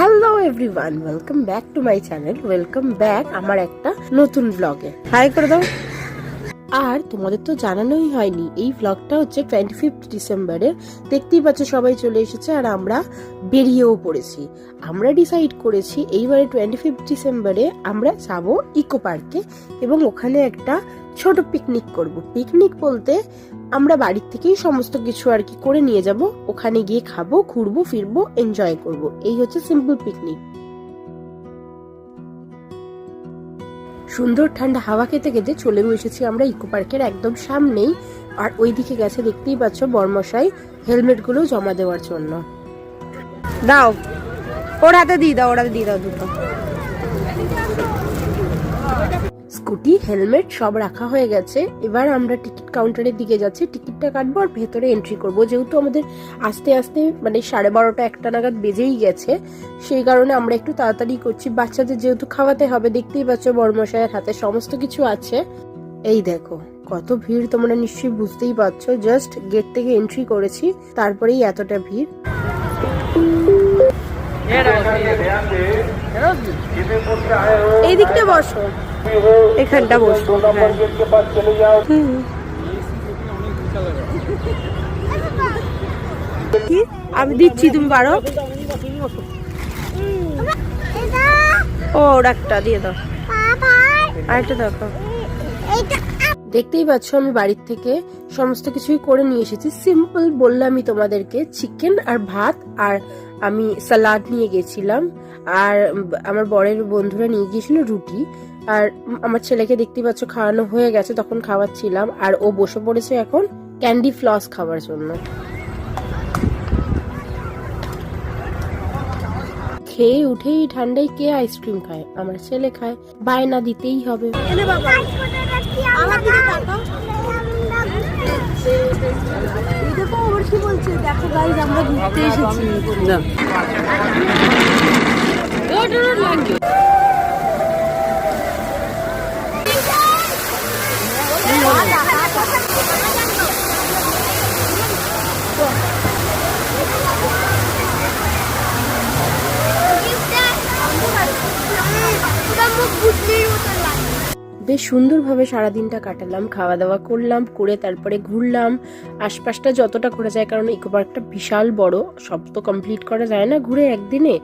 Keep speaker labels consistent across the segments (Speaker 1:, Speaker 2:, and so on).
Speaker 1: Hello everyone, welcome back to my channel. Welcome back আমার একটা নতুন ব্লগে। হাই করে দাও। আর তোমাদের তো জানানোই হয়নি, এই ব্লগটা হচ্ছে 25 ডিসেম্বরে। দেখতেই পাচ্ছ সবাই চলে এসেছে আর আমরা বেরিয়েও পড়েছি। আমরা ডিসাইড করেছি এইবারে 25 ডিসেম্বরে আমরা যাব ইকো পার্কে এবং ওখানে একটা ছোট পিকনিক করব। পিকনিক বলতে আমরা বাড়ির থেকেই সমস্ত কিছু আর কি করে নিয়ে যাব, ওখানে গিয়ে খাবো, ঘুরবো, ফিরবো, এনজয় করব। এই হচ্ছে সিম্পল পিকনিক। সুন্দর ঠান্ডা হাওয়া খেতে খেতে চলে এসেছি আমরা ইকো পার্কের একদম সামনেই। আর ওইদিকে গেছে, দেখতেই পাচ্ছ বর্মশাই হেলমেট গুলো জমা দেওয়ার জন্য। দাও, ওর হাতে দিয়ে দাও, ওর হাতে দিয়ে দাও দুটো। স্কুটি, হেলমেট সব রাখা হয়ে গেছে। এবার আমরা টিকিট কাউন্টারের দিকে যাচ্ছি, টিকিটটা কাটবো আর ভেতরে এন্ট্রি করব। যেহেতু আমাদের আস্তে আস্তে মানে 12:30 একটা নাগাদ বেজেই গেছে, সেই কারণে আমরা একটু তাড়াতাড়ি করছি। বাচ্চাদের যেহেতু খাওয়াতে হবে, দেখতেই পাচ্ছ বর্মশাইয়ের হাতে সমস্ত কিছু আছে। এই দেখো কত ভিড়, তোমরা নিশ্চয়ই বুঝতেই পারছো। জাস্ট গেট থেকে এন্ট্রি করেছি, তারপরেই এতটা ভিড়। এই দিকটা বসো, এখানটা বসো। আমি দিচ্ছি, তুমি পারো। ও একটা দিয়ে দাও, আরেকটা দেখো। দেখতেই পাচ্ছ আমি বাড়ির থেকে সমস্ত কিছুই করে নিয়ে এসেছি। সিম্পল বললামই তোমাদেরকে, চিকেন আর ভাত, আর আমি সালাড নিয়ে গেছিলাম, আর আমার বরের বন্ধুরা নিয়ে গিয়েছিল রুটি। আর আমার ছেলেকে দেখতেই পাচ্ছ খাওয়ানো হয়ে গেছে, তখন খাওয়াচ্ছিলাম। আর ও বসে পড়েছে এখন ক্যান্ডি ফ্লস খাওয়ার জন্য। খেয়ে উঠেই ঠান্ডায় কে আইসক্রিম খায়? আমার ছেলে খায়, বায়না দিতেই হবে। দেখো গাইজ, আমরা ঘুরতে এসেছি। বেশ সুন্দরভাবে সারাদিনটা কাটালাম, খাওয়া দাওয়া করলাম, করে তারপরে ঘুরলাম আশপাশটা যতটা ঘোরা যায়, কারণ ইকো পার্কটা বিশাল বড়, সব তো কমপ্লিট করা যায় না ঘুরে একদিনে।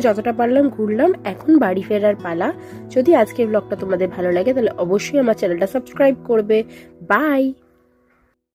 Speaker 1: যতটা পারলাম ঘুরলাম, এখন বাড়ি ফেরার পালা। যদি আজকের ব্লগটা তোমাদের ভালো লাগে তাহলে অবশ্যই আমার চ্যানেলটা সাবস্ক্রাইব করবে। বাই।